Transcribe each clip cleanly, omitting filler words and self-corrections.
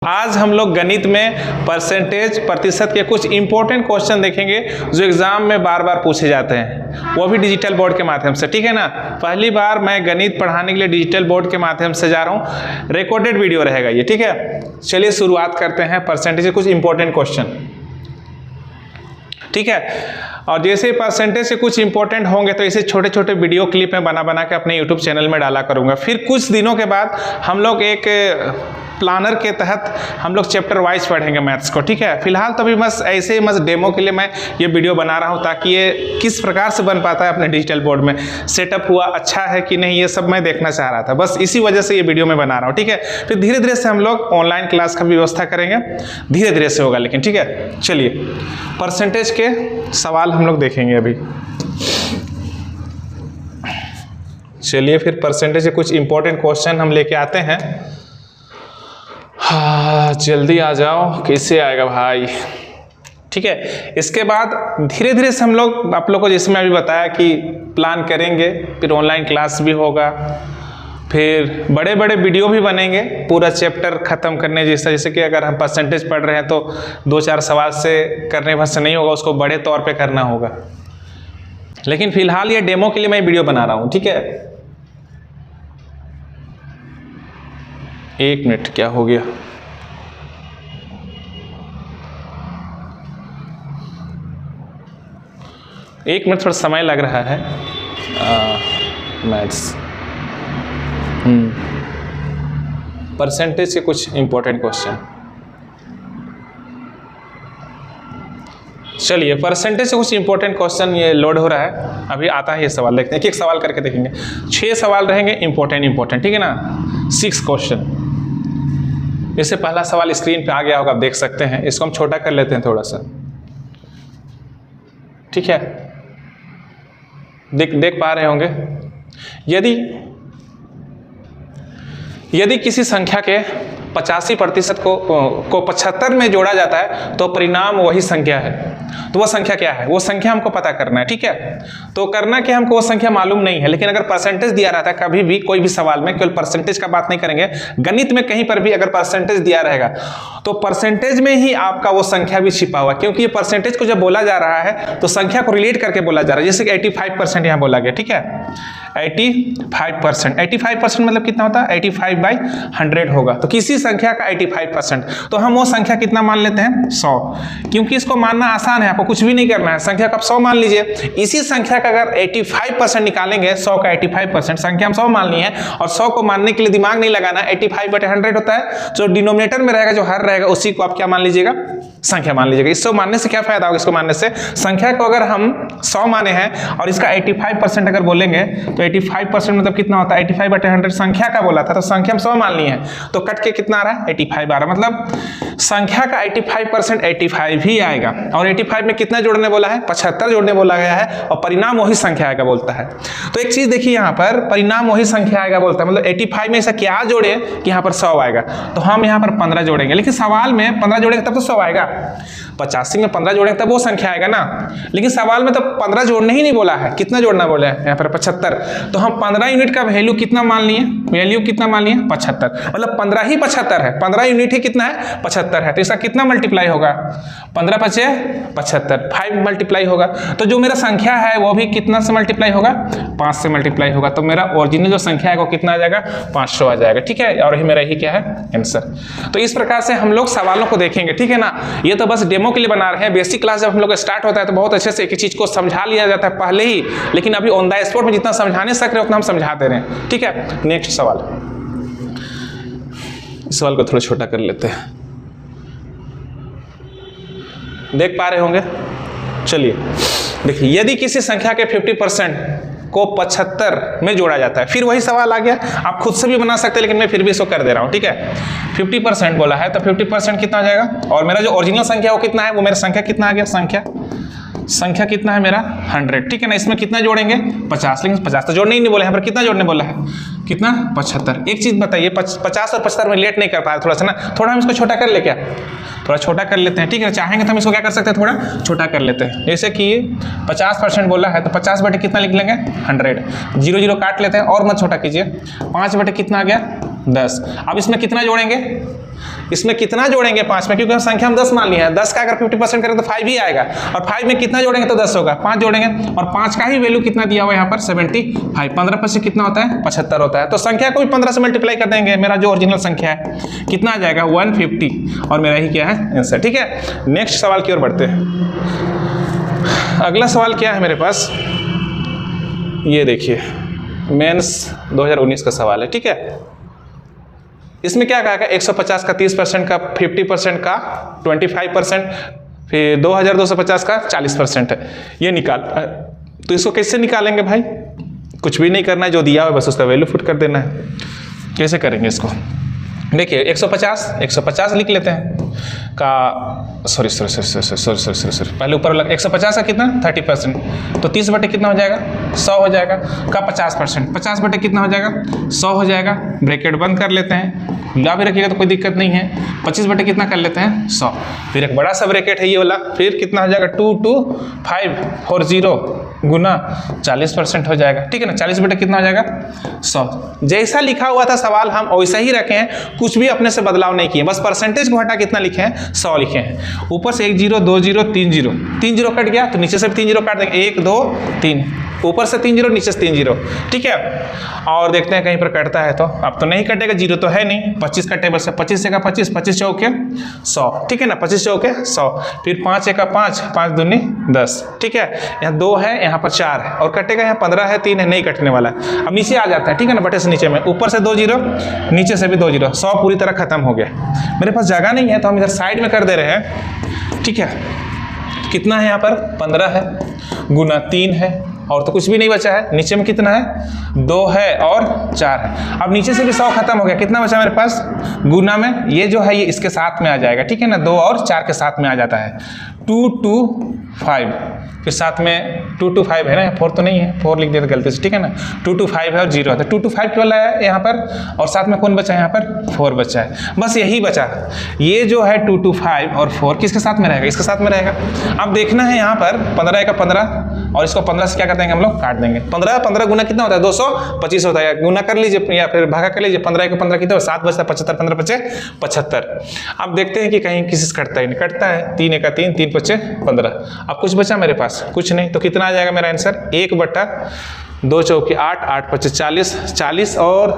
आज हम लोग गणित में परसेंटेज प्रतिशत के कुछ इंपॉर्टेंट क्वेश्चन देखेंगे जो एग्जाम में बार बार पूछे जाते हैं, वो भी डिजिटल बोर्ड के माध्यम से। ठीक है ना, पहली बार मैं गणित पढ़ाने के लिए डिजिटल बोर्ड के माध्यम से जा रहा हूँ, रिकॉर्डेड वीडियो रहेगा ये। ठीक है, चलिए शुरुआत करते हैं परसेंटेज के कुछ इंपॉर्टेंट क्वेश्चन। ठीक है, और जैसे परसेंटेज से कुछ इंपॉर्टेंट होंगे तो इसे छोटे छोटे वीडियो क्लिप में बना के अपने यूट्यूब चैनल में डाला करूंगा। फिर कुछ दिनों के बाद हम लोग एक प्लानर के तहत हम लोग चैप्टर वाइज पढ़ेंगे मैथ्स को। ठीक है, फिलहाल तो अभी बस ऐसे ही बस डेमो के लिए मैं ये वीडियो बना रहा हूँ ताकि ये किस प्रकार से बन पाता है अपने डिजिटल बोर्ड में, सेटअप हुआ अच्छा है कि नहीं, ये सब मैं देखना चाह रहा था, बस इसी वजह से ये वीडियो मैं बना रहा हूँ। ठीक है, फिर धीरे धीरे से हम लोग ऑनलाइन क्लास का भी व्यवस्था करेंगे, धीरे धीरे से होगा लेकिन। ठीक है, चलिए परसेंटेज के सवाल हम लोग देखेंगे अभी। चलिए फिर परसेंटेज के कुछ इंपॉर्टेंट क्वेश्चन हम लेके आते हैं। हाँ जल्दी आ जाओ, कैसे आएगा भाई। ठीक है, इसके बाद धीरे धीरे से हम लोग आप लोग को, जैसे मैं अभी बताया कि प्लान करेंगे, फिर ऑनलाइन क्लास भी होगा, फिर बड़े बड़े वीडियो भी बनेंगे पूरा चैप्टर ख़त्म करने जैसा। जैसे कि अगर हम परसेंटेज पढ़ रहे हैं तो 2-4 सवाल से करने भर से नहीं होगा, उसको बड़े तौर पे करना होगा। लेकिन फिलहाल ये डेमो के लिए मैं वीडियो बना रहा हूँ। ठीक है, 1 मिनट, क्या हो गया। एक मिनट थोड़ा समय लग रहा है। मैथ्स परसेंटेज के कुछ इंपॉर्टेंट क्वेश्चन। चलिए परसेंटेज से कुछ इंपॉर्टेंट क्वेश्चन ये लोड हो रहा है, अभी आता है ये सवाल, देखते हैं एक एक सवाल करके देखेंगे। 6 सवाल रहेंगे इंपॉर्टेंट। ठीक है ना, 6 क्वेश्चन। जैसे पहला सवाल स्क्रीन पे आ गया होगा, आप देख सकते हैं, इसको हम छोटा कर लेते हैं थोड़ा सा। ठीक है, देख पा रहे होंगे। यदि किसी संख्या के 85% को 75 में जोड़ा जाता है तो परिणाम वही संख्या है। तो वह संख्या क्या है, वो संख्या हमको पता करना है। ठीक है, तो करना कि हमको वो संख्या मालूम नहीं है, लेकिन अगर परसेंटेज दिया रहता है कभी भी कोई भी सवाल में, केवल परसेंटेज का बात नहीं करेंगे, गणित में कहीं पर भी अगर परसेंटेज दिया रहेगा तो परसेंटेज में ही आपका वो संख्या भी छिपा हुआ है, क्योंकि ये परसेंटेज को जब बोला जा रहा है तो संख्या को रिलेट करके बोला जा रहा है। जैसे कि 85% यहाँ बोला गया। ठीक है, 85% मतलब कितना होता है, 85/100 होगा। तो किसी संख्या का 85%, तो हम वो संख्या कितना मान लेते हैं, 100, क्योंकि इसको मानना आसान है, आपको कुछ भी नहीं करना है। संख्या का आप 100 मान लीजिए, इसी संख्या का अगर 85% निकालेंगे, 100 का 85%, संख्या हम 100 माननी है, और 100 को मानने के लिए दिमाग नहीं लगाना। 85/100 होता है, जो डिनोमिनेटर में रहेगा, जो हर रहेगा, उसी को आप क्या मान लीजिएगा, संख्या मान लीजिएगा। इसको मानने से क्या फायदा होगा, इसको मानने से संख्या को अगर हम 100 माने हैं और इसका 85% अगर बोलेंगे तो 85% मतलब कितना होता है, 85/100 संख्या का बोला था, तो संख्या हम 100 मान ली है, तो कट के कितना आ रहा है, 85 आ रहा है। मतलब संख्या का 85% 85 ही आएगा, और 85 में कितना जोड़ने बोला है, 75 जोड़ने बोला गया है, और परिणाम वही संख्या आएगा बोलता है। तो एक चीज देखिए, यहाँ पर परिणाम वही संख्या आएगा बोलता है, मतलब 85 में ऐसा क्या जोड़े कि यहाँ पर 100 आएगा, तो हम यहाँ पर 15 जोड़ेंगे। लेकिन सवाल में 15 जोड़ेंगे तब तो 100 आएगा, 85 में 15 जोड़ेंगे तब वो संख्या आएगा ना। लेकिन सवाल में तो 15 जोड़ने ही नहीं बोला है, कितना जोड़ना बोला है यहाँ पर, 75। तो हम 15 यूनिट का वैल्यू कितना मान लिए, 75, मतलब 15 ही 75 है, 15 यूनिट ही कितना है, 75 है। तो इसका कितना मल्टीप्लाई होगा, 15 × 5 = 75, 5 मल्टीप्लाई होगा। तो जो मेरा संख्या है वो भी कितना से मल्टीप्लाई होगा, 5 से मल्टीप्लाई होगा। तो मेरा ओरिजिनल जो संख्या है वो कितना आ जाएगा, 500 आ जाएगा। ठीक है, और मेरा ही क्या है, आंसर। तो इस प्रकार से हम लोग सवालों को देखेंगे। ठीक है ना, ये तो बस डेमो के लिए बना रहे हैं। बेसिक क्लास जब हम लोग स्टार्ट होता है तो बहुत अच्छे से एक चीज को समझा लिया जाता है पहले ही, लेकिन अभी ऑन द स्पॉट में जितना समझाने सक रहे उतना हम समझा दे रहे हैं। ठीक है, नेक्स्ट सवाल, इस सवाल को थोड़ा छोटा कर लेते हैं, देख पा रहे होंगे। चलिए देखिए, यदि किसी संख्या के 50% को 75 में जोड़ा जाता है, फिर वही सवाल आ गया, आप खुद से भी बना सकते हैं, लेकिन मैं फिर भी इसको कर दे रहा हूं। ठीक है, 50% बोला है तो 50% कितना आ जाएगा, और मेरा जो ओरिजिनल संख्या वो कितना है, वो मेरा संख्या कितना आ गया, संख्या कितना है मेरा, 100। ठीक है ना, इसमें कितना जोड़ेंगे, 50, लेकिन 50 तो जोड़ने ही नहीं बोला है, यहाँ पर कितना जोड़ने बोला है, कितना, 75। एक चीज बताइए, 50 और 75 में लेट नहीं कर पा रहे थोड़ा सा ना, थोड़ा हम इसको छोटा कर ले, क्या थोड़ा छोटा कर लेते हैं। ठीक है, चाहेंगे तो हम इसको क्या कर सकते हैं, थोड़ा छोटा कर लेते हैं। जैसे कि 50% बोला है तो 50 बटे कितना लिख लेंगे, 100, 0 0 काट लेते हैं, और मत छोटा कीजिए, 5 बटे कितना आ गया, 10। अब इसमें कितना जोड़ेंगे, इसमें कितना जोड़ेंगे 5 में, क्योंकि संख्या हम 10 मान लिया है, 10 का अगर 50% करें तो 5 ही आएगा, और 5 में कितना जोड़ेंगे तो 10 होगा, 5 जोड़ेंगे, और 5 का ही वैल्यू कितना दिया हुआ है यहाँ पर 75, 15 से कितना होता है 75 होता है। तो संख्या को भी 15 से मल्टीप्लाई कर देंगे, मेरा जो ओरिजिनल संख्या है कितना आ जाएगा 150, और मेरा ही क्या है आंसर। ठीक है, नेक्स्ट सवाल की ओर बढ़ते हैं। अगला सवाल क्या है मेरे पास, ये देखिए मेंस 2019 का सवाल है। ठीक है, इसमें क्या कहा 150 का 30% का 50% का 25%, फिर 2250 का 40% है, ये निकाल। तो इसको कैसे निकालेंगे भाई, कुछ भी नहीं करना है, जो दिया हुआ बस उसका वैल्यू पुट कर देना है। कैसे करेंगे इसको, देखिए 150 लिख लेते हैं का, सॉरी पहले ऊपर वाला 150 का कितना 30%, तो 30 बटे कितना हो जाएगा 100 हो जाएगा, का 50% बटे कितना हो जाएगा 100 हो जाएगा, ब्रैकेट बंद कर लेते हैं, ला भी रखिएगा तो कोई दिक्कत नहीं है। 25 बटे कितना कर लेते हैं 100, फिर एक बड़ा सा ब्रैकेट है ये वाला, फिर कितना हो जाएगा 22540 गुना 40% हो जाएगा। ठीक है ना, 40 बटे कितना हो जाएगा 100। जैसा लिखा हुआ था सवाल हम वैसा ही रखे हैं, कुछ भी अपने से बदलाव नहीं किए, बस परसेंटेज को हटा कितना लिखे हैं 100 लिखे हैं। ऊपर से 1 0 2 0 3 0, 3 0 कट गया तो नीचे से भी 3 0 काट देंगे, 1 2 3, ऊपर से 3 0 नीचे से 3 0। ठीक है, और देखते हैं कहीं पर कटता है तो, अब तो नहीं कटेगा, 0 तो है नहीं, 25 का टेबल से 25 से का 25, 25 चौके 100। ठीक है ना, 25 चौके 100, फिर 5 एक का 5, 5 दूनी 10। ठीक है, यहाँ 2 है, यहाँ पर 4 है, और कटेगा यहाँ 15 है, 3 है, नहीं कटने वाला है। अब नीचे आ जाता है, ठीक है ना, बटे से नीचे में, ऊपर से 2 0 नीचे से भी 2 0, 100 पूरी तरह खत्म हो गया। मेरे पास जगह नहीं है तो हम इधर साइड में कर दे रहे हैं। ठीक है, कितना है यहाँ पर 15 है गुना 3 है, और तो कुछ भी नहीं बचा है, नीचे में कितना है 2 है और 4 है। अब नीचे से भी 100 खत्म हो गया, कितना बचा मेरे पास गुना में, ये जो है ये इसके साथ में आ जाएगा। ठीक है ना, 2 और 4 के साथ में आ जाता है 225, फिर साथ में 225 है ना, 4 तो नहीं है, 4 लिख दिया था गलती से। ठीक है ना, 225 है और 0 है, तो 225 केवल है यहाँ पर, और साथ में कौन बचा है यहाँ पर 4 बचा है, बस यही बचा। ये जो है 225 और 4 किसके साथ में रहेगा, इसके साथ में रहेगा। अब देखना है यहाँ पर 15 का 15, और इसको 15 से क्या कर देंगे हम लोग काट देंगे। 15 गुना कितना होता है 225 होता है, गुना कर लीजिए या फिर भागा कर लीजिए, 15 का 15 कितना 7 बचता है, 75, 15 बचे 75। अब देखते हैं कि कहीं किसी से कटता है, नहीं कटता है, 3 एक का 3, 3 बचे 15। अब कुछ बचा मेरे पास कुछ नहीं, तो कितना आ जाएगा मेरा आंसर 1 बटा 2 चौके 8, 8 पचे 40, 40 और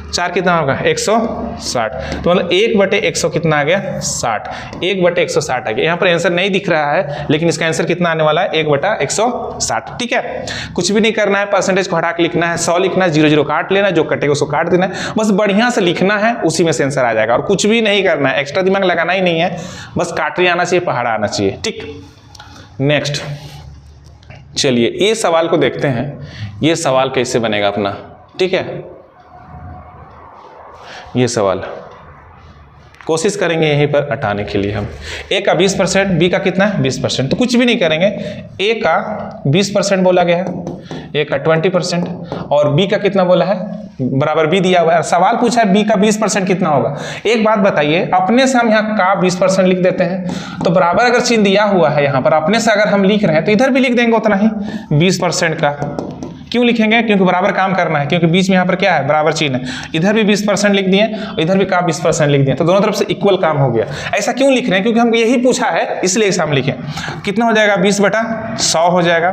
4 कितना होगा 160, तो मतलब 1 बटे 100 कितना आ गया 60, 1 बटे 160 आ गया। यहाँ पर आंसर नहीं दिख रहा है, लेकिन इसका आंसर कितना आने वाला है 1 बटा 160। ठीक है, कुछ भी नहीं करना है, परसेंटेज को हटा के लिखना है, 100 लिखना है, 0 0 काट लेना है, जो कटेगा उसको काट देना है, बस बढ़िया से लिखना है, उसी में से आंसर आ जाएगा। और कुछ भी नहीं करना है, एक्स्ट्रा दिमाग लगाना ही नहीं है, बस काटने आना चाहिए, पहाड़ा आना चाहिए। ठीक, नेक्स्ट चलिए ये सवाल को देखते हैं, ये सवाल कैसे बनेगा अपना। ठीक है, ये सवाल कोशिश करेंगे यहीं पर हटाने के लिए हम। ए का 20%, बी का कितना है 20%, तो कुछ भी नहीं करेंगे, ए का 20% बोला गया है, ए का 20%, और बी का कितना बोला है बराबर बी दिया हुआ है। सवाल पूछा है बी का 20% कितना होगा। एक बात बताइए, अपने से हम यहाँ का 20% लिख देते हैं, तो बराबर अगर चिन्ह दिया हुआ है यहाँ पर, अपने से अगर हम लिख रहे हैं तो इधर भी लिख देंगे उतना ही 20% का। क्यों लिखेंगे, क्योंकि बराबर काम करना है, क्योंकि बीच में यहाँ पर क्या है बराबर चिन्ह है, इधर भी 20% लिख दिए और इधर भी का 20% लिख दिए, तो दोनों तरफ से इक्वल काम हो गया। ऐसा क्यों लिख रहे हैं, क्योंकि हमको यही पूछा है, इसलिए ऐसा हम लिखें। कितना हो जाएगा 20 बटा 100 हो जाएगा,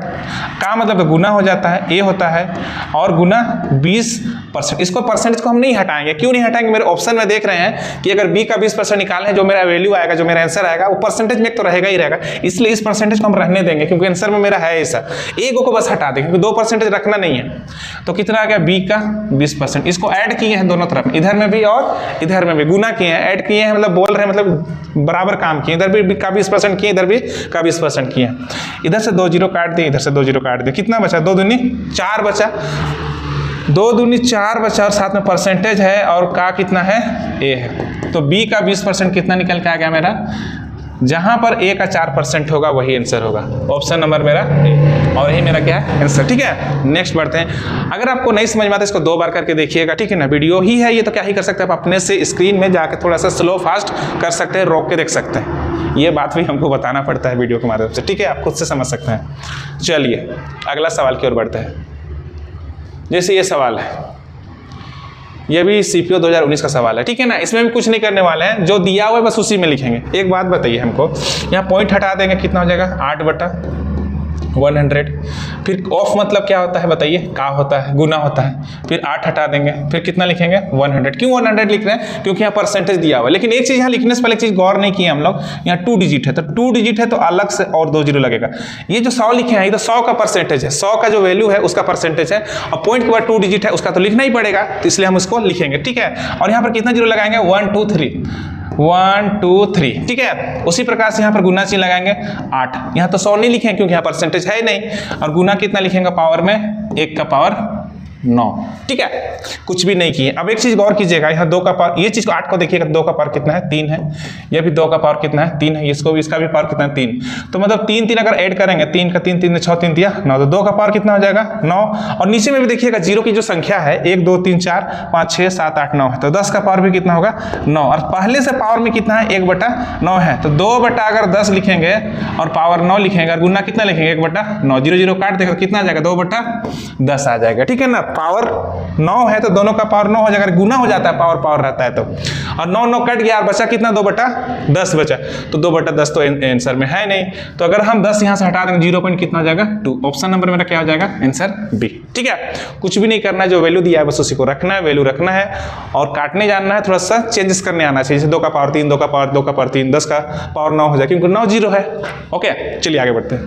का मतलब गुना हो जाता है, ए होता है, और गुना 20%। इसको परसेंटेज को हम नहीं हटाएंगे, क्यों नहीं हटाएंगे, मेरे ऑप्शन में देख रहे हैं कि अगर बी का 20% निकालें, जो मेरा वैल्यू आएगा, जो मेरा आंसर आएगा, वो परसेंटेज में तो रहेगा ही रहेगा, इसलिए इस परसेंटेज को हम रहने देंगे, क्योंकि आंसर में मेरा है ऐसा। एक को बस हटा देंगे, क्योंकि 2% रखना नहीं है। तो कितना आ गया बी का 20%, इसको ऐड किए हैं दोनों तरफ, इधर में भी और इधर में भी गुना किए हैं, ऐड किए हैं, मतलब बोल रहे हैं, मतलब बराबर काम किए, इधर भी का 20% किए, इधर भी का 20% किए। इधर से 2 0 काट दिए, इधर से 2 0 काट दिए, कितना बचा 2 दूनी 4 बचा, 2 दूनी 4 बचा, और साथ में परसेंटेज है, और का कितना है ए है, तो बी का 20% कितना निकल के आ गया मेरा, जहां पर ए का 4% होगा वही आंसर होगा, ऑप्शन नंबर मेरा ए, और यही मेरा क्या है आंसर। ठीक है, नेक्स्ट बढ़ते हैं। अगर आपको नहीं समझ में आता इसको 2 बार करके देखिएगा, ठीक है ना, वीडियो ही है ये, तो क्या ही कर सकते हैं, आप अपने से स्क्रीन में जाकर थोड़ा सा स्लो फास्ट कर सकते हैं, रोक के देख सकते हैं, ये बात भी हमको बताना पड़ता है वीडियो के माध्यम से। ठीक है, आप खुद से समझ सकते हैं। चलिए अगला सवाल की ओर बढ़ते हैं। जैसे ये सवाल है, ये भी CPO 2019 का सवाल है, ठीक है ना। इसमें भी कुछ नहीं करने वाले हैं, जो दिया हुआ है बस उसी में लिखेंगे। एक बात बताइए हमको, यहाँ पॉइंट हटा देंगे, कितना हो जाएगा 8/100। फिर ऑफ मतलब क्या होता है बताइए, का होता है, गुना होता है। फिर 8 हटा देंगे, फिर कितना लिखेंगे 100। क्यों 100 लिख रहे हैं, क्योंकि यहाँ परसेंटेज दिया हुआ है। लेकिन एक चीज़ यहाँ लिखने से पहले एक चीज़ गौर नहीं की हम लोग, यहाँ 2 डिजिट है, तो 2 डिजिट है तो अलग से और 2 जीरो लगेगा। ये जो 100 लिखे हैं ये तो 100 का परसेंटेज है, 100 का जो वैल्यू है उसका परसेंटेज है, और पॉइंट के बाद 2 डिजिट है उसका तो लिखना ही पड़ेगा, तो इसलिए हम उसको लिखेंगे, ठीक है। और यहाँ पर कितना जीरो लगाएंगे 1 2 3, 1 2 3, ठीक है। उसी प्रकार से यहाँ पर गुना चिन्ह लगाएंगे 8। यहाँ तो 100 नहीं लिखेंगे क्योंकि यहाँ परसेंटेज है ही नहीं, और गुना कितना लिखेंगे पावर में 1 का पावर 9, ठीक है। कुछ भी नहीं किए। अब एक चीज गौर कीजिएगा, यहाँ 2 का पावर, ये चीज को 8 को देखिएगा, 2 का पावर कितना है 3 है, यह भी 2 का पावर कितना है 3 है, इसको भी, इसका भी पावर कितना है 3। तो मतलब 3 3 अगर ऐड करेंगे, 3 का 3 3 6 3 दिया 9, तो 2 का पावर कितना हो जाएगा 9। और नीचे में भी देखिएगा जीरो की जो संख्या है 1 2 3 4 5 6 7 8 9 है, तो 10 का पावर भी कितना होगा 9। और पहले से पावर में कितना है 1/9 है, तो 2 अगर 10 लिखेंगे और पावर 9 लिखेंगे, और गुना कितना लिखेंगे 1/9, 0 0 काट देगा, कितना आ जाएगा 2/10 आ जाएगा, ठीक है ना। पावर 9 है तो दोनों का पावर 9 हो जाएगा, गुना हो जाता है, पावर पावर रहता है तो। और 9 9 कट गया और बचा कितना 2/10 बचा, तो 2/10 तो आंसर में है नहीं। तो अगर हम 10 यहां से हटा देंगे, 0 पॉइंट कितना हो जाएगा 2। ऑप्शन नंबर मेरा क्या हो जाएगा आंसर बी, ठीक है। कुछ भी नहीं करना है, जो वैल्यू दिया है बस उसी को रखना है, वैल्यू रखना है, और काटने जानना है, थोड़ा सा चेंजेस करने आना चाहिए, जैसे 2 का पावर 3, 2 का पावर 2 का पावर 3, 10 का पावर 9 हो जाए, क्योंकि 9 0 है। ओके, चलिए आगे बढ़ते हैं।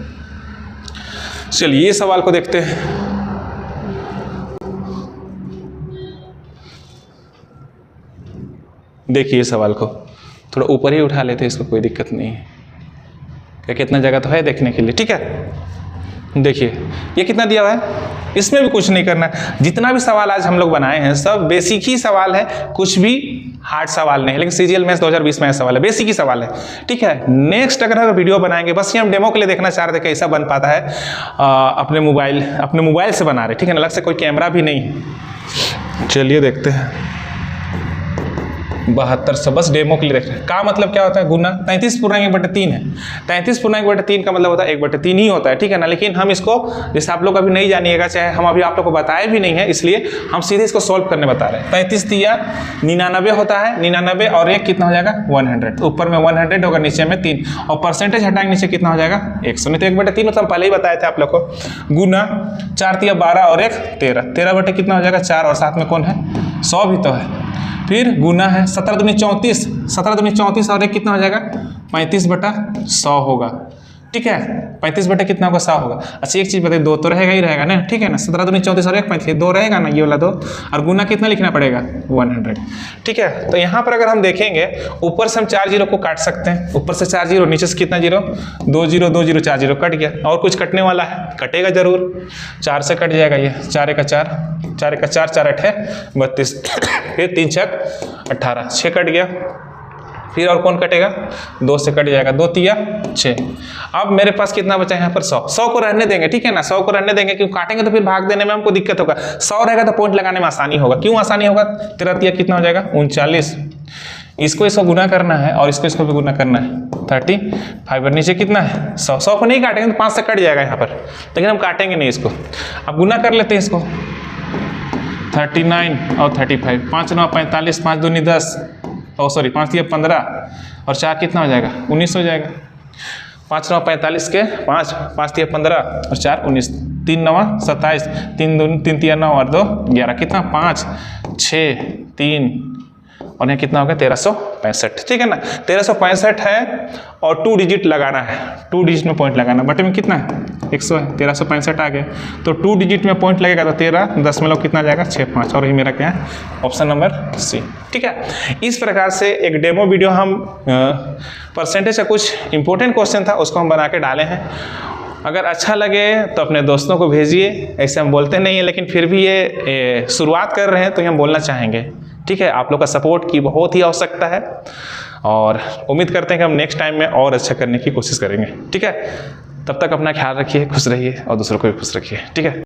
चलिए ये सवाल को देखते हैं। देखिए सवाल को थोड़ा ऊपर ही उठा लेते हैं, इसको कोई दिक्कत नहीं है, क्या कितना जगह तो है देखने के लिए, ठीक है। देखिए ये कितना दिया हुआ है, इसमें भी कुछ नहीं करना। जितना भी सवाल आज हम लोग बनाए हैं सब बेसिक ही सवाल है, कुछ भी हार्ड सवाल नहीं है, लेकिन CGL मैथ्स 2020 में सवाल है, बेसिक ही सवाल है, ठीक है। नेक्स्ट अगर हम वीडियो बनाएंगे, बस ये हम डेमो के लिए देखना चाह रहे थे कैसा बन पाता है, अपने मोबाइल से बना रहे, ठीक है ना, अलग से कोई कैमरा भी नहीं है। चलिए देखते हैं 7200, बस डेमो के लिए देख रहे हैं। का मतलब क्या होता है गुना, 33/1/3 है, 33/1/3 का मतलब होता है 1/3 ही होता है, ठीक है ना। लेकिन हम इसको, जैसे आप लोग अभी नहीं जानिएगा, चाहे हम अभी आप लोग को बताए भी नहीं है, इसलिए हम सीधे इसको सॉल्व करने बता रहे हैं। 33 दिया 99 होता है, 99 और 1 कितना हो जाएगा 100, ऊपर में 100 होगा, नीचे में 3, और परसेंटेज हटाएंगे नीचे कितना हो जाएगा 100, नहीं तो 1/3 तो हम पहले ही बताए थे आप लोग को। गुना 4 दिया 12 और 1 13, 13 कितना हो जाएगा 4, और साथ में कौन है 100 भी तो है। फिर गुना है 17 दूनी 34, 17 दूनी 34 और 1 कितना हो जाएगा 35/100 होगा, ठीक है। 35 बटे कितना होगा 100 होगा। अच्छा एक चीज बताइए, 2 तो रहेगा ही रहेगा ना, ठीक है ना। 17 दूनी 34 और 1 35, 2 रहेगा ना, ये वाला 2, और गुना कितना लिखना पड़ेगा 100, ठीक है। तो यहाँ पर अगर हम देखेंगे, ऊपर से हम 4 जीरो को काट सकते हैं, ऊपर से 4 जीरो, नीचे से कितना जीरो 2 0 2 0 4 जीरो कट गया, और कुछ कटने वाला है, कटेगा जरूर, 4 से कट जाएगा ये, 4 1 4, 4 1 4, 4 8 32, फिर 3 6 18, 6 कट गया, फिर और कौन कटेगा 2 से कट जाएगा, 2 तिया 6। अब मेरे पास कितना बचा यहाँ पर 100 को रहने देंगे, ठीक है ना, 100 को रहने देंगे, क्यों काटेंगे तो फिर भाग देने में हमको दिक्कत होगा। 100 रहेगा तो पॉइंट लगाने में आसानी होगा। क्यों आसानी होगा, 13 तिया कितना हो जाएगा 39, इसको गुना करना है और इसको भी गुना करना है 35, और नीचे कितना है 100 को नहीं काटेंगे तो 5 से कट जाएगा यहाँ पर, लेकिन हम काटेंगे नहीं इसको। अब गुना कर लेते हैं इसको, 39 और 35, 5 9 45, 5 दूनी 10, 5 तिया 15 और 4 कितना हो जाएगा 19 हो जाएगा। 5 9 45 के 5, 5 तिया 15 और 4 19, 3 9 27, 3 तिया 9 और 2 11, कितना 5 6 3 और यहाँ कितना होगा 1365, ठीक है ना। 1365 है और 2 डिजिट लगाना है, 2 डिजिट में पॉइंट लगाना, बटे में कितना है 100 है, 1365 आ गया, तो 2 डिजिट में पॉइंट लगेगा तो 13 दशमलव कितना जाएगा 65, और ये मेरा क्या है ऑप्शन नंबर सी, ठीक है। इस प्रकार से एक डेमो वीडियो हम परसेंटेज का कुछ इंपॉर्टेंट क्वेश्चन था उसको हम बना के डाले हैं। अगर अच्छा लगे तो अपने दोस्तों को भेजिए, ऐसे हम बोलते नहीं हैं, लेकिन फिर भी ये शुरुआत कर रहे हैं तो ये हम बोलना चाहेंगे, ठीक है। आप लोग का सपोर्ट की बहुत ही आवश्यकता है, और उम्मीद करते हैं कि हम नेक्स्ट टाइम में और अच्छा करने की कोशिश करेंगे, ठीक है। तब तक अपना ख्याल रखिए, खुश रहिए और दूसरों को भी खुश रखिए, ठीक है।